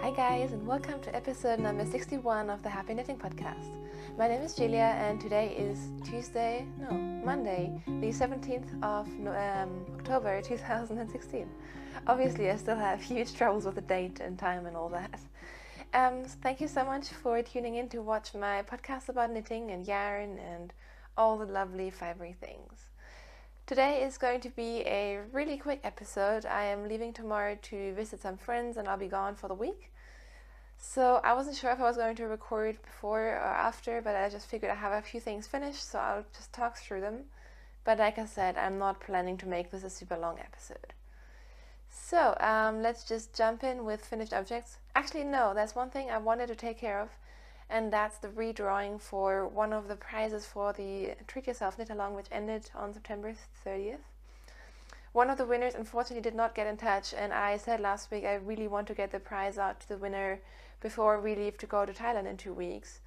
Hi guys, and welcome to episode number 61 of the Happy Knitting Podcast. My name is Julia and today is Monday, the 17th of October 2016. Obviously I still have huge troubles with the date and time and all that. Thank you so much for tuning in to watch my podcast about knitting and yarn and all the lovely fibery things. Today is going to be a really quick episode. I am leaving tomorrow to visit some friends and I'll be gone for the week. So I wasn't sure if I was going to record before or after, but I just figured I have a few things finished, so I'll just talk through them. But like I said, I'm not planning to make this a super long episode. So let's just jump in with finished objects. Actually, no, there's one thing I wanted to take care of, and that's the redrawing for one of the prizes for the Treat Yourself Knit Along, which ended on September 30th. One of the winners unfortunately did not get in touch, and I said last week I really want to get the prize out to the winner before we leave to go to Thailand in 2 weeks,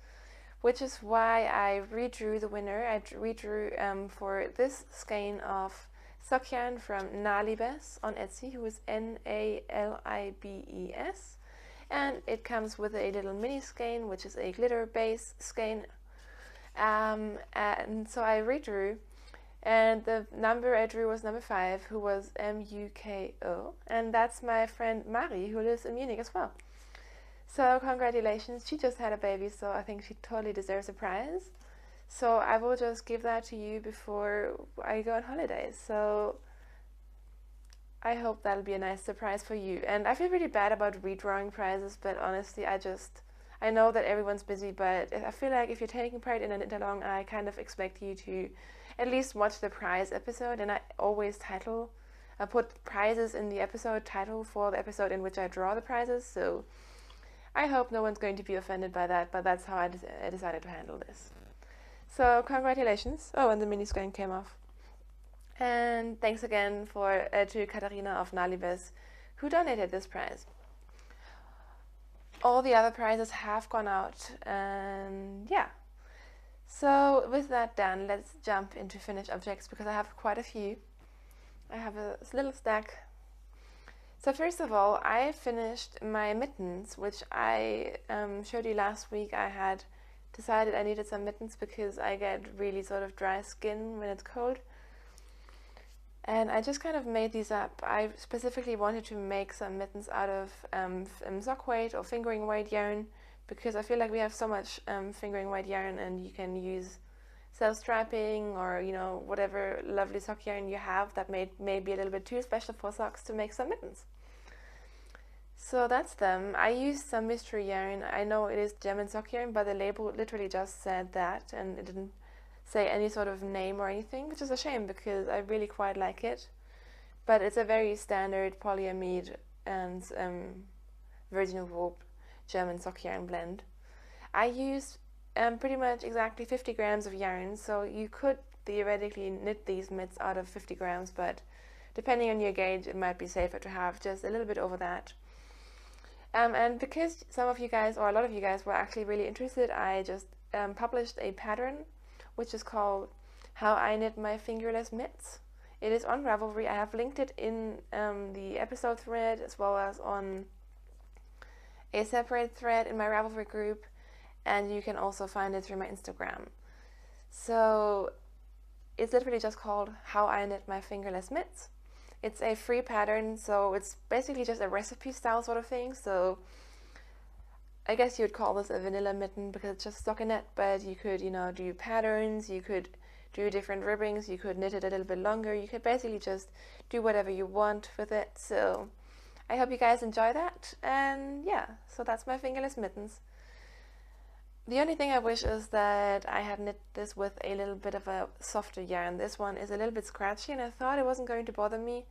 which is why I redrew the winner. I redrew for this skein of sock yarn from Nalibes on Etsy, who is Nalibes. And it comes with a little mini skein, which is a glitter base skein. And so I redrew, and the number I drew was number 5, who was MUKO. And that's my friend Mari, who lives in Munich as well. So congratulations, she just had a baby, so I think she totally deserves a prize. So I will just give that to you before I go on holidays. So I hope that'll be a nice surprise for you. And I feel really bad about redrawing prizes, but honestly, I know that everyone's busy, but I feel like if you're taking part in a knit along, I kind of expect you to at least watch the prize episode. And I always put prizes in the episode title for the episode in which I draw the prizes. So I hope no one's going to be offended by that, but that's how I decided to handle this. So congratulations. Oh, and the mini skein came off. And thanks again to Katarina of Nalibes, who donated this prize. All the other prizes have gone out, and yeah. So with that done, let's jump into finished objects, because I have quite a few. I have a little stack. So first of all, I finished my mittens, which I showed you last week. I had decided I needed some mittens because I get really sort of dry skin when it's cold. And I just kind of made these up. I specifically wanted to make some mittens out of sock weight or fingering weight yarn, because I feel like we have so much fingering weight yarn, and you can use self-striping or, you know, whatever lovely sock yarn you have that may be a little bit too special for socks to make some mittens. So that's them. I used some mystery yarn. I know it is German sock yarn, but the label literally just said that, and it didn't say any sort of name or anything, which is a shame because I really quite like it. But it's a very standard polyamide and virgin wool German sock yarn blend. I used pretty much exactly 50 grams of yarn, so you could theoretically knit these mitts out of 50 grams, but depending on your gauge, it might be safer to have just a little bit over that. And because some of you guys, or a lot of you guys, were actually really interested, I just published a pattern which is called How I Knit My Fingerless Mitts. It is on Ravelry. I have linked it in the episode thread, as well as on a separate thread in my Ravelry group, and you can also find it through my Instagram. So it's literally just called How I Knit My Fingerless Mitts. It's a free pattern, so it's basically just a recipe style sort of thing. So I guess you would call this a vanilla mitten because it's just stockinette, but you could, you know, do patterns, you could do different ribbings, you could knit it a little bit longer, you could basically just do whatever you want with it. So I hope you guys enjoy that, and yeah, so that's my fingerless mittens. The only thing I wish is that I had knit this with a little bit of a softer yarn. This one is a little bit scratchy, and I thought it wasn't going to bother me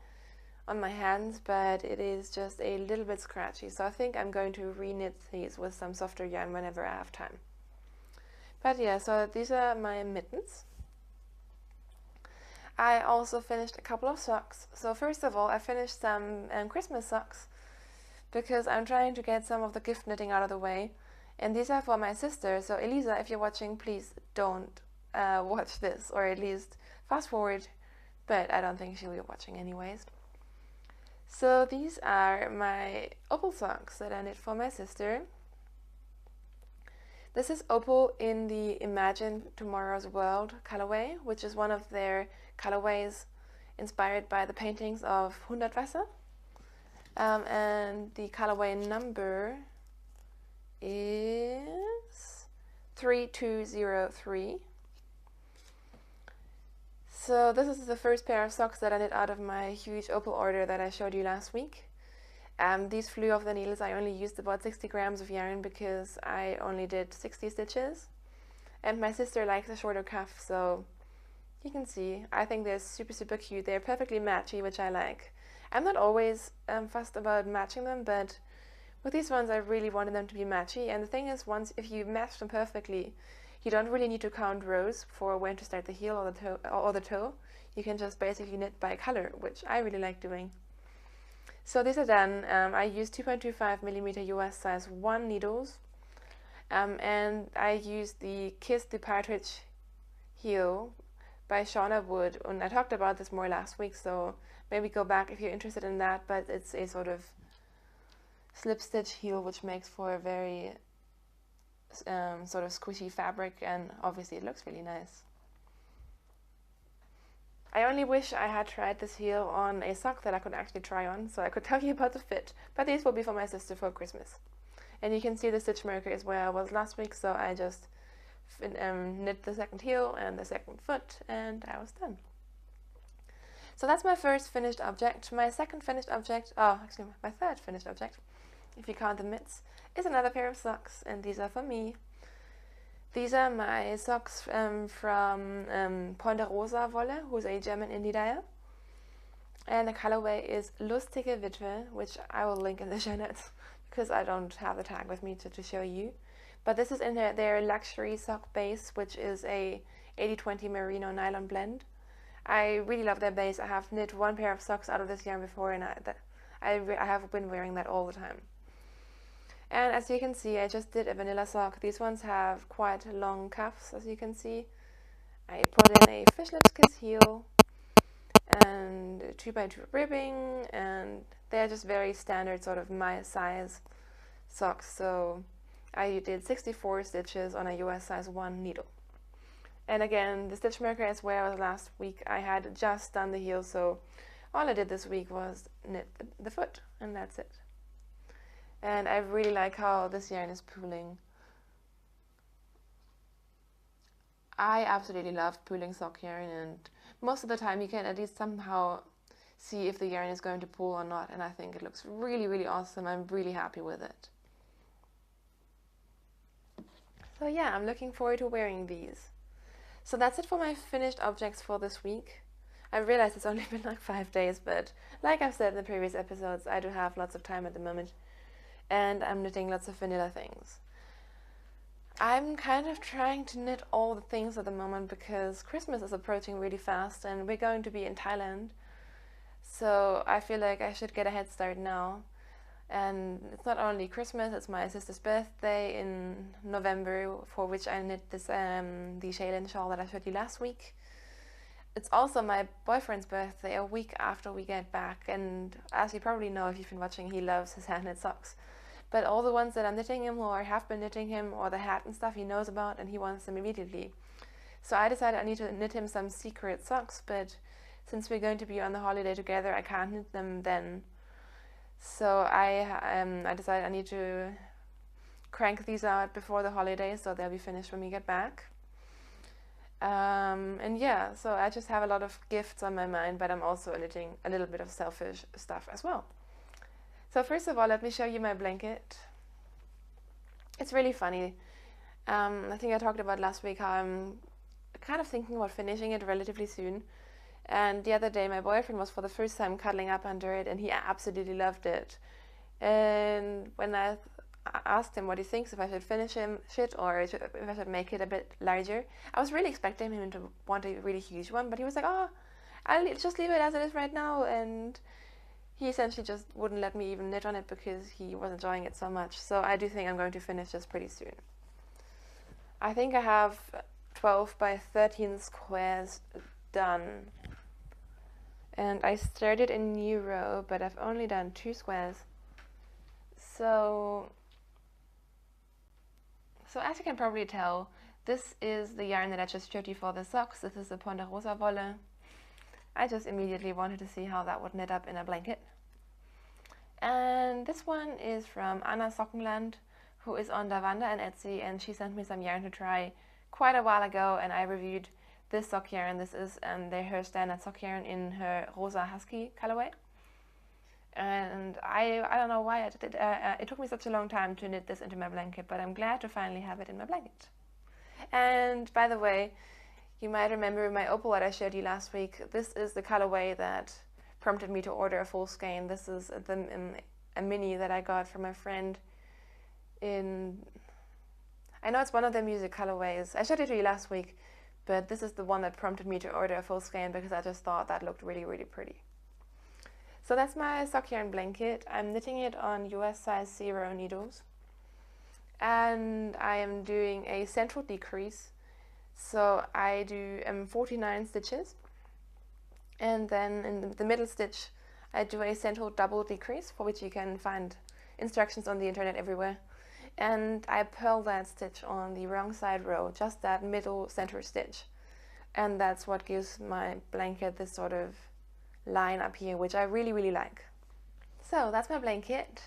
on my hands, but it is just a little bit scratchy, so I think I'm going to re-knit these with some softer yarn whenever I have time. But yeah, so these are my mittens. I also finished a couple of socks. So first of all, I finished some Christmas socks, because I'm trying to get some of the gift knitting out of the way, and these are for my sister. So Elisa, if you're watching, please don't watch this, or at least fast forward, but I don't think she'll be watching anyways. So these are my opal socks that I knit for my sister. This is opal in the Imagine Tomorrow's World colorway, which is one of their colorways inspired by the paintings of Hundertwasser. And the colorway number is 3203. So this is the first pair of socks that I knit out of my huge opal order that I showed you last week. These flew off the needles. I only used about 60 grams of yarn because I only did 60 stitches. And my sister likes a shorter cuff, so you can see. I think they're super, super cute. They're perfectly matchy, which I like. I'm not always fussed about matching them, but with these ones I really wanted them to be matchy. And the thing is, if you match them perfectly, you don't really need to count rows for when to start the heel or the toe. You can just basically knit by color, which I really like doing. So these are done. I used 2.25mm US size 1 needles, and I used the Kiss the Partridge heel by Shauna Wood, and I talked about this more last week, so maybe go back if you're interested in that. But it's a sort of slip stitch heel which makes for a very sort of squishy fabric, and obviously it looks really nice. I only wish I had tried this heel on a sock that I could actually try on, so I could tell you about the fit, but these will be for my sister for Christmas. And you can see the stitch marker is where I was last week, so I just knit the second heel and the second foot, and I was done. So that's my first finished object. My second finished object, my third finished object, if you count the mitts, is another pair of socks, and these are for me. These are my socks from Ponderosa Wolle, who's a German indie dyer. And the colorway is Lustige Witwe, which I will link in the show notes because I don't have the tag with me to show you. But this is in their luxury sock base, which is a 80/20 merino nylon blend. I really love their base. I have knit one pair of socks out of this yarn before, and I have been wearing that all the time. And as you can see, I just did a vanilla sock. These ones have quite long cuffs, as you can see. I put in a fish lips kiss heel and 2x2 ribbing, and they're just very standard, sort of my size socks. So I did 64 stitches on a US size 1 needle. And again, the stitch marker is where I was last week. I had just done the heel, so all I did this week was knit the foot, and that's it. And I really like how this yarn is pooling. I absolutely love pooling sock yarn, and most of the time you can at least somehow see if the yarn is going to pool or not, and I think it looks really, really awesome. I'm really happy with it. So yeah, I'm looking forward to wearing these. So that's it for my finished objects for this week. I realize it's only been like 5 days, but like I've said in the previous episodes, I do have lots of time at the moment, and I'm knitting lots of vanilla things. I'm kind of trying to knit all the things at the moment because Christmas is approaching really fast and we're going to be in Thailand. So I feel like I should get a head start now. And it's not only Christmas, it's my sister's birthday in November, for which I knit this the Shaylin shawl that I showed you last week. It's also my boyfriend's birthday a week after we get back, and as you probably know if you've been watching, he loves his hand-knit socks. But all the ones that I'm knitting him or have been knitting him, or the hat and stuff, he knows about and he wants them immediately. So I decided I need to knit him some secret socks, but since we're going to be on the holiday together, I can't knit them then. So I decided I need to crank these out before the holidays, so they'll be finished when we get back. And yeah, so I just have a lot of gifts on my mind, but I'm also knitting a little bit of selfish stuff as well. So first of all, let me show you my blanket. It's really funny. I think I talked about last week how I'm kind of thinking about finishing it relatively soon. And the other day, my boyfriend was for the first time cuddling up under it, and he absolutely loved it. And when I asked him what he thinks, if I should finish it or if I should make it a bit larger, I was really expecting him to want a really huge one, but he was like, oh, I'll just leave it as it is right now. And he essentially just wouldn't let me even knit on it because he was enjoying it so much. So I do think I'm going to finish this pretty soon. I think I have 12 by 13 squares done. And I started a new row, but I've only done 2 squares. So as you can probably tell, this is the yarn that I just showed you for the socks. This is the Ponderosa Wolle. I just immediately wanted to see how that would knit up in a blanket. And this one is from Anna Sockenland, who is on Davanda and Etsy, and she sent me some yarn to try quite a while ago, and I reviewed this sock yarn. This is her standard sock yarn in her Rosa Husky colorway. And I don't know why it took me such a long time to knit this into my blanket, but I'm glad to finally have it in my blanket. And by the way, you might remember my opal that I showed you last week. This is the colorway that prompted me to order a full skein. This is a mini that I got from a friend I know it's one of the music colorways. I showed it to you last week, but this is the one that prompted me to order a full skein because I just thought that looked really, really pretty. So that's my sock yarn blanket. I'm knitting it on US size 0 needles. And I am doing a central decrease. So I do 49 stitches. And then in the middle stitch, I do a central double decrease, for which you can find instructions on the internet everywhere. And I purl that stitch on the wrong side row, just that middle center stitch. And that's what gives my blanket this sort of line up here, which I really, really like. So that's my blanket.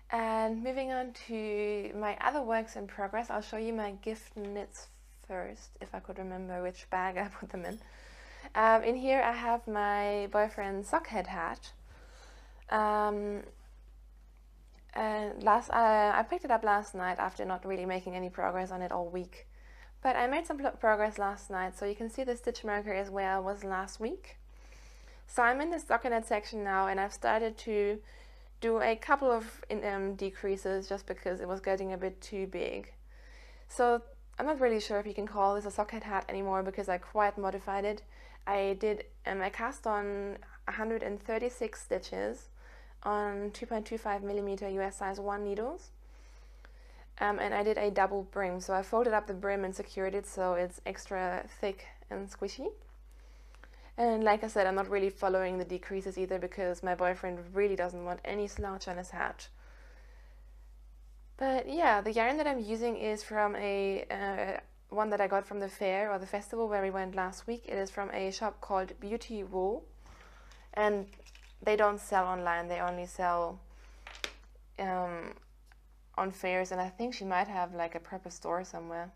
And moving on to my other works in progress, I'll show you my gift knits first, if I could remember which bag I put them in. In here I have my boyfriend's sockhead hat. And I picked it up last night after not really making any progress on it all week. But I made some progress last night, so you can see the stitch marker is where I was last week. So I'm in the stockinette section now, and I've started to do a couple of decreases just because it was getting a bit too big. So I'm not really sure if you can call this a sockhead hat anymore because I quite modified it. I cast on 136 stitches on 2.25mm US size 1 needles. And I did a double brim, so I folded up the brim and secured it so it's extra thick and squishy. And like I said, I'm not really following the decreases either because my boyfriend really doesn't want any slouch on his hat. But yeah, the yarn that I'm using is from a one that I got from the fair or the festival where we went last week. It is from a shop called Beauty Wool, and they don't sell online, they only sell on fairs, and I think she might have like a proper store somewhere.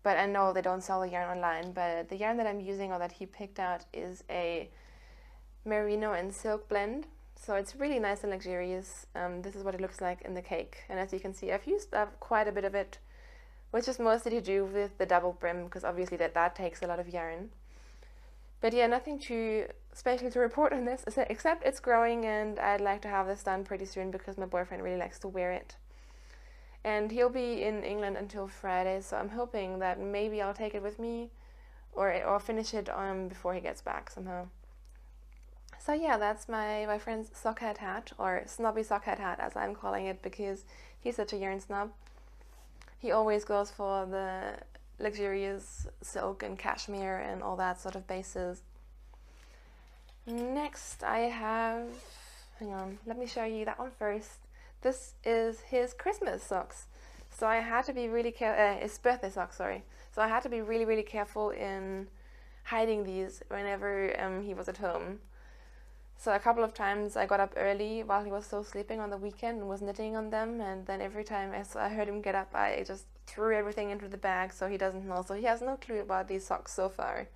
But I know they don't sell the yarn online, but the yarn that I'm using or that he picked out is a merino and silk blend. So it's really nice and luxurious. This is what it looks like in the cake. And as you can see, I've used up quite a bit of it, which is mostly to do with the double brim, because obviously that takes a lot of yarn. But yeah, nothing too special to report on this, except it's growing and I'd like to have this done pretty soon because my boyfriend really likes to wear it. And he'll be in England until Friday, so I'm hoping that maybe I'll take it with me or finish it before he gets back somehow. So yeah, that's my friend's sockhead hat, or snobby sockhead hat as I'm calling it because he's such a yarn snob. He always goes for the luxurious silk and cashmere and all that sort of bases. Next I have, hang on, let me show you that one first. This is his Christmas socks. So I had to be really careful, his birthday socks, sorry. So I had to be really, really careful in hiding these whenever he was at home. So a couple of times I got up early while he was still sleeping on the weekend and was knitting on them, and then every time I heard him get up, I just threw everything into the bag so he doesn't know. So he has no clue about these socks so far.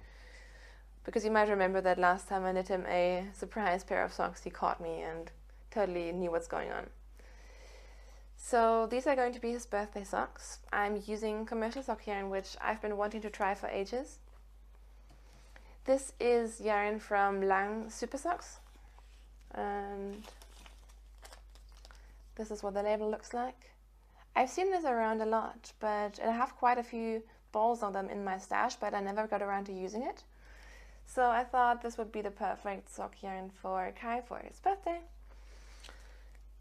Because you might remember that last time I knit him a surprise pair of socks, he caught me and totally knew what's going on. So these are going to be his birthday socks. I'm using commercial sock yarn, which I've been wanting to try for ages. This is yarn from Lang Super Socks, and this is what the label looks like. I've seen this around a lot, but I have quite a few balls of them in my stash, but I never got around to using it. So I thought this would be the perfect sock yarn for Kai for his birthday.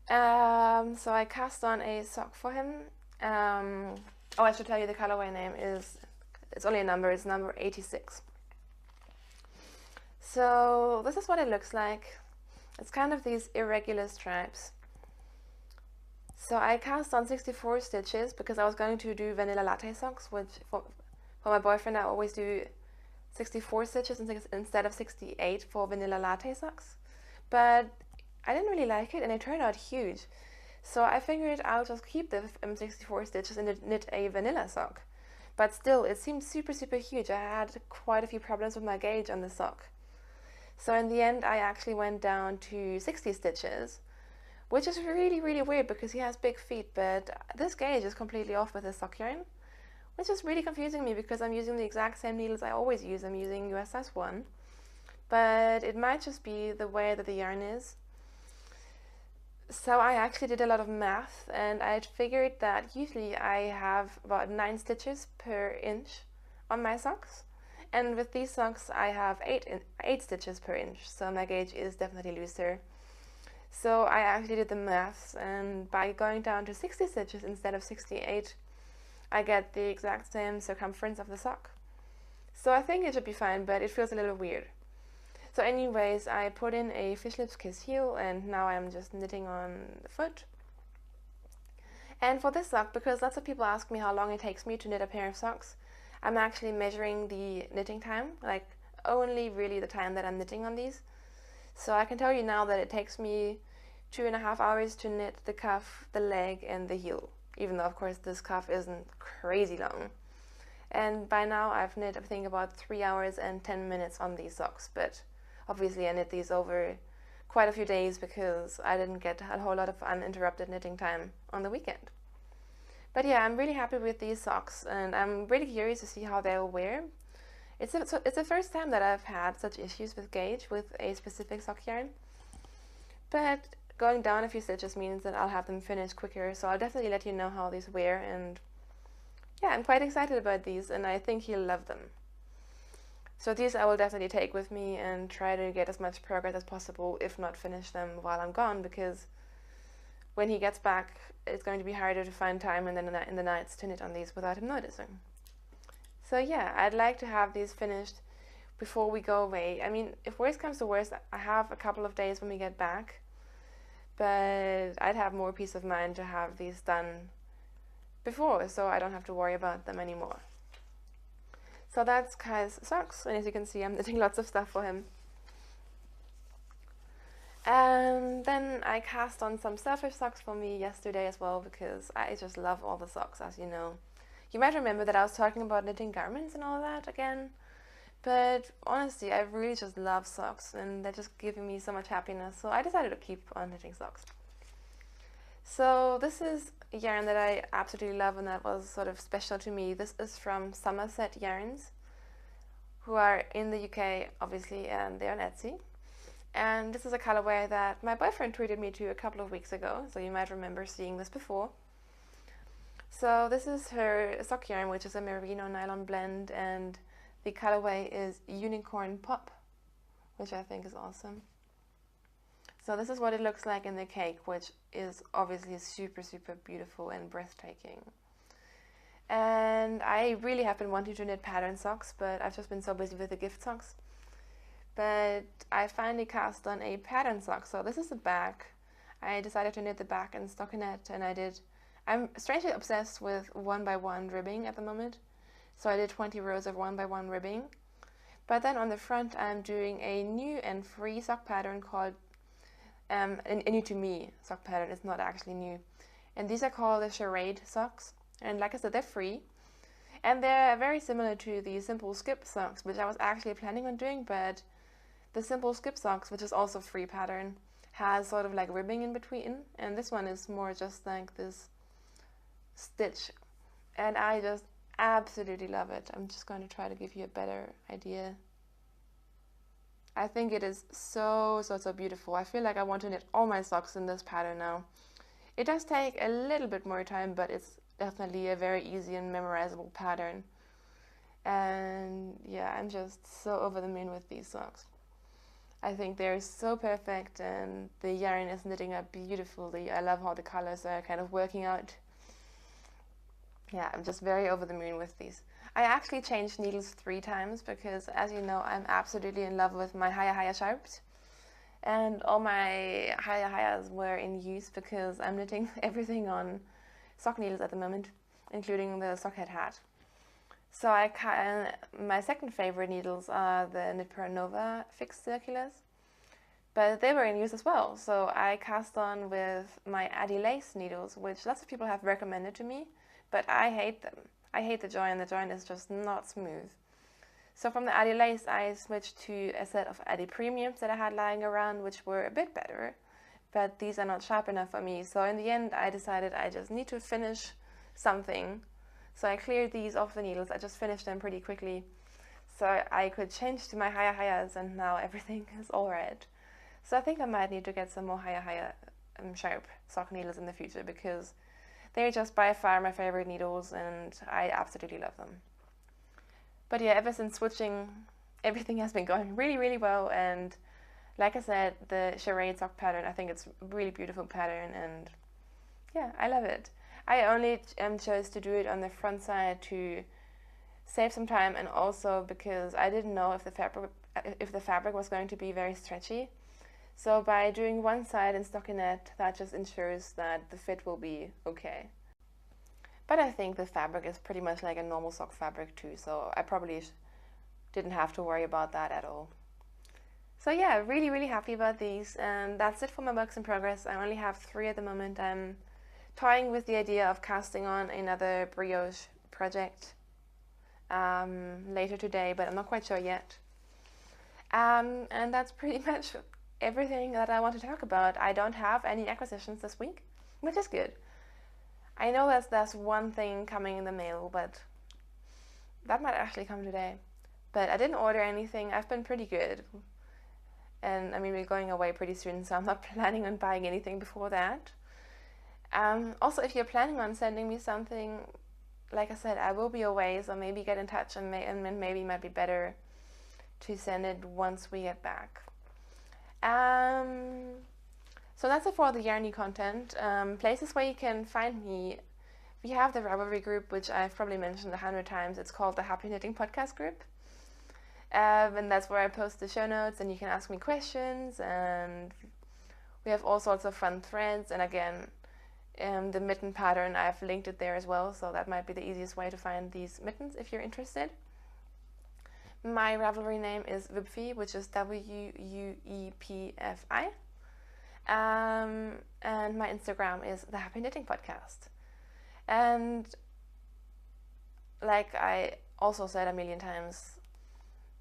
So I cast on a sock for him. Oh, I should tell you the colorway name is, it's only a number, it's number 86. So this is what it looks like. It's kind of these irregular stripes. So I cast on 64 stitches because I was going to do vanilla latte socks, which for my boyfriend I always do 64 stitches instead of 68 for vanilla latte socks. But I didn't really like it and it turned out huge. So I figured I'll just keep the 64 stitches and knit a vanilla sock. But still, it seemed super, super huge. I had quite a few problems with my gauge on the sock. So in the end, I actually went down to 60 stitches, which is really, really weird because he has big feet, but this gauge is completely off with his sock yarn, which is really confusing me because I'm using the exact same needles I always use. I'm using US size 1, but it might just be the way that the yarn is. So I actually did a lot of math and I figured that usually I have about 9 stitches per inch on my socks. And with these socks I have 8 stitches per inch, so my gauge is definitely looser. So I actually did the maths, and by going down to 60 stitches instead of 68, I get the exact same circumference of the sock. So I think it should be fine, but it feels a little weird. So anyways, I put in a fish lips kiss heel, and now I'm just knitting on the foot. And for this sock, because lots of people ask me how long it takes me to knit a pair of socks, I'm actually measuring the knitting time, like only really the time that I'm knitting on these. So I can tell you now that it takes me 2.5 hours to knit the cuff, the leg, and the heel, even though of course this cuff isn't crazy long. And by now I've knit, I think, about 3 hours and 10 minutes on these socks, but obviously I knit these over quite a few days because I didn't get a whole lot of uninterrupted knitting time on the weekend. But yeah, I'm really happy with these socks and I'm really curious to see how they'll wear. It's the first time that I've had such issues with gauge with a specific sock yarn, but going down a few stitches means that I'll have them finished quicker, so I'll definitely let you know how these wear. And yeah, I'm quite excited about these and I think he'll love them. So these I will definitely take with me and try to get as much progress as possible, if not finish them while I'm gone, because when he gets back it's going to be harder to find time in the nights to knit on these without him noticing. So yeah, I'd like to have these finished before we go away. I mean, if worst comes to worst, I have a couple of days when we get back, but I'd have more peace of mind to have these done before, so I don't have to worry about them anymore. So that's Kai's socks, and as you can see, I'm knitting lots of stuff for him. And then I cast on some selfish socks for me yesterday as well, because I just love all the socks, as you know. You might remember that I was talking about knitting garments and all that again, but honestly, I really just love socks, and they're just giving me so much happiness, so I decided to keep on knitting socks. So this is a yarn that I absolutely love and that was sort of special to me. This is from Somerset Yarns, who are in the UK, obviously, and they're on Etsy. And this is a colorway that my boyfriend treated me to a couple of weeks ago, so you might remember seeing this before. So this is her sock yarn, which is a merino nylon blend, and the colorway is Unicorn Pop, which I think is awesome. So this is what it looks like in the cake, which is obviously super, super beautiful and breathtaking. And I really have been wanting to knit pattern socks, but I've just been so busy with the gift socks. But I finally cast on a pattern sock. So this is the back. I decided to knit the back in stockinette, and I'm strangely obsessed with 1x1 ribbing at the moment. So I did 20 rows of 1x1 ribbing. But then on the front I'm doing a new and free sock pattern called a new to me sock pattern. It's not actually new. And these are called the Charade socks. And like I said, they're free. And they're very similar to the Simple Skip socks, which I was actually planning on doing, but the Simple Skip socks, which is also free pattern, has sort of like ribbing in between. And this one is more just like this stitch. And I just absolutely love it. I'm just going to try to give you a better idea. I think it is so, so, so beautiful. I feel like I want to knit all my socks in this pattern now. It does take a little bit more time, but it's definitely a very easy and memorizable pattern. And yeah, I'm just so over the moon with these socks. I think they're so perfect and the yarn is knitting up beautifully. I love how the colors are kind of working out. Yeah, I'm just very over the moon with these. I actually changed needles 3 times because, as you know, I'm absolutely in love with my higher sharps. And all my highers were in use because I'm knitting everything on sock needles at the moment, including the sock head hat. So my second favorite needles are the Knit Per Nova fixed circulars, but they were in use as well. So I cast on with my Addy Lace needles, which lots of people have recommended to me, but I hate them. I hate the join. The join is just not smooth. So from the Addy Lace, I switched to a set of Addy Premiums that I had lying around, which were a bit better, but these are not sharp enough for me. So in the end, I decided I just need to finish something. So I cleared these off the needles. I just finished them pretty quickly, so I could change to my highers, and now everything is all right. So I think I might need to get some more higher sharp sock needles in the future, because they're just by far my favorite needles, and I absolutely love them. But yeah, ever since switching, everything has been going really, really well. And like I said, the charade sock pattern, I think it's a really beautiful pattern, and yeah, I love it. I only chose to do it on the front side to save some time, and also because I didn't know if the fabric was going to be very stretchy. So by doing one side in stockinette, that just ensures that the fit will be okay. But I think the fabric is pretty much like a normal sock fabric too, so I probably didn't have to worry about that at all. So yeah, really, really happy about these, and that's it for my works in progress. I only have 3 at the moment. I'm toying with the idea of casting on another brioche project later today, but I'm not quite sure yet. And that's pretty much everything that I want to talk about. I don't have any acquisitions this week, which is good. I know there's one thing coming in the mail, but that might actually come today. But I didn't order anything. I've been pretty good. And I mean, we're going away pretty soon, so I'm not planning on buying anything before that. Also, if you're planning on sending me something, like I said, I will be away, so maybe get in touch, and maybe it might be better to send it once we get back. So that's it for the Yarny content. Places where you can find me. We have the Ravelry group, which I've probably mentioned 100 times. It's called the Happy Knitting Podcast group. And that's where I post the show notes, and you can ask me questions, and we have all sorts of fun threads. And again, the mitten pattern, I've linked it there as well, so that might be the easiest way to find these mittens if you're interested. My Ravelry name is Wupfi, which is WUEPFI. And my Instagram is the Happy Knitting Podcast. And like I also said a million times,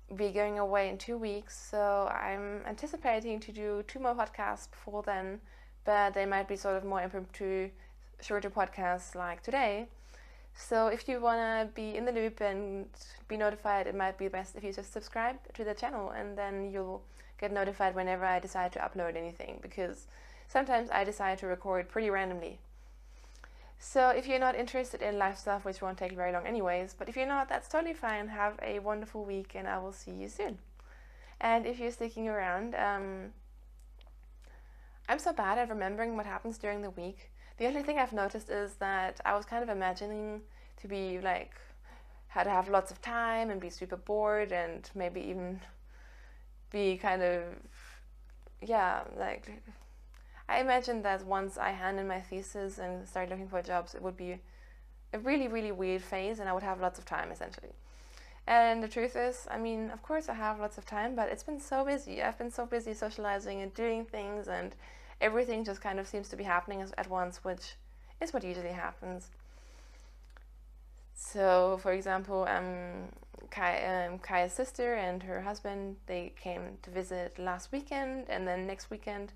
we're going away in 2 weeks, so I'm anticipating to do 2 more podcasts before then, but they might be sort of more impromptu, shorter podcasts like today. So if you want to be in the loop and be notified, it might be best if you just subscribe to the channel, and then you'll get notified whenever I decide to upload anything, because sometimes I decide to record pretty randomly. So if you're not interested in live stuff, which won't take very long anyways, but if you're not, that's totally fine. Have a wonderful week, and I will see you soon. And if you're sticking around, I'm so bad at remembering what happens during the week. The only thing I've noticed is that I was kind of imagining to be like, how to have lots of time and be super bored, and maybe even be kind of, yeah, like, I imagined that once I hand in my thesis and start looking for jobs, it would be a really, really weird phase, and I would have lots of time, essentially. And the truth is, I mean, of course I have lots of time, but it's been so busy. I've been so busy socializing and doing things, and everything just kind of seems to be happening at once, which is what usually happens. So, for example, Kaya's sister and her husband, they came to visit last weekend, and then next weekend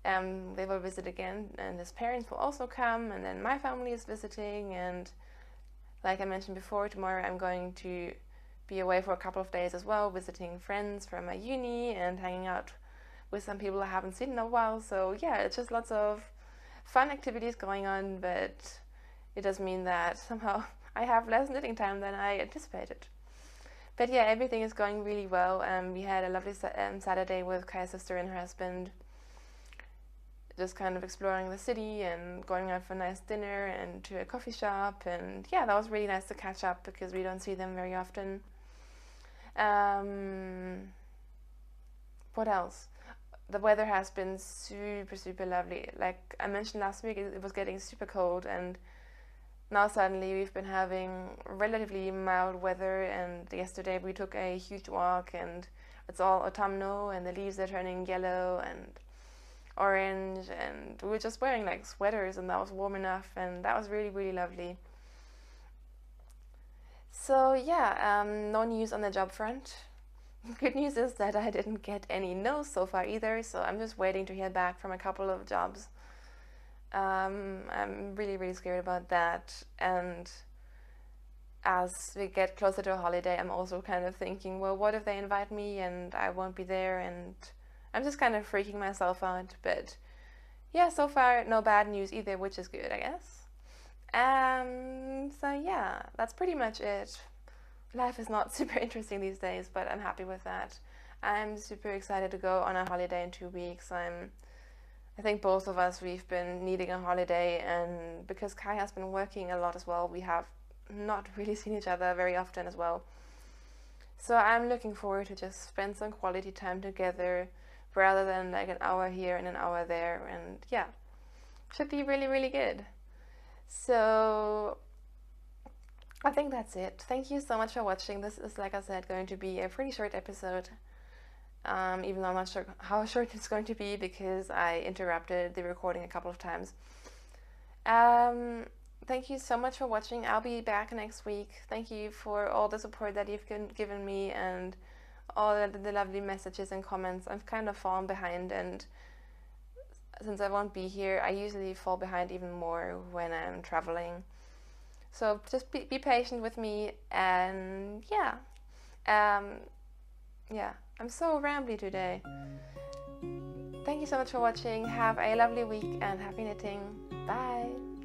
they will visit again, and his parents will also come, and then my family is visiting, and like I mentioned before, tomorrow I'm going to be away for a couple of days as well, visiting friends from my uni and hanging out with some people I haven't seen in a while. So yeah, it's just lots of fun activities going on, but it does mean that somehow I have less knitting time than I anticipated. But yeah, everything is going really well. We had a lovely Saturday with Kaya's sister and her husband, just kind of exploring the city and going out for a nice dinner and to a coffee shop. And yeah, that was really nice to catch up because we don't see them very often. What else? The weather has been super, super lovely. Like I mentioned last week, it was getting super cold, and now suddenly we've been having relatively mild weather. And yesterday we took a huge walk, and it's all autumnal, and the leaves are turning yellow and orange, and we were just wearing like sweaters, and that was warm enough, and that was really, really lovely. So yeah, no news on the job front. Good news is that I didn't get any no's so far either, so I'm just waiting to hear back from a couple of jobs. I'm really, really scared about that. And as we get closer to a holiday, I'm also kind of thinking, well, what if they invite me and I won't be there? And I'm just kind of freaking myself out. But yeah, so far, no bad news either, which is good, I guess. So yeah, that's pretty much it. Life is not super interesting these days, but I'm happy with that. I'm super excited to go on a holiday in 2 weeks. I think both of us, we've been needing a holiday, and because Kai has been working a lot as well, we have not really seen each other very often as well. So I'm looking forward to just spend some quality time together rather than like an hour here and an hour there, and yeah, should be really, really good. So I think that's it. Thank you so much for watching. This is, like I said, going to be a pretty short episode, even though I'm not sure how short it's going to be because I interrupted the recording a couple of times. Thank you so much for watching. I'll be back next week. Thank you for all the support that you've given me and all the lovely messages and comments. I've kind of fallen behind, and since I won't be here, I usually fall behind even more when I'm traveling. So just be patient with me, and yeah. Yeah, I'm so rambly today. Thank you so much for watching. Have a lovely week and happy knitting. Bye!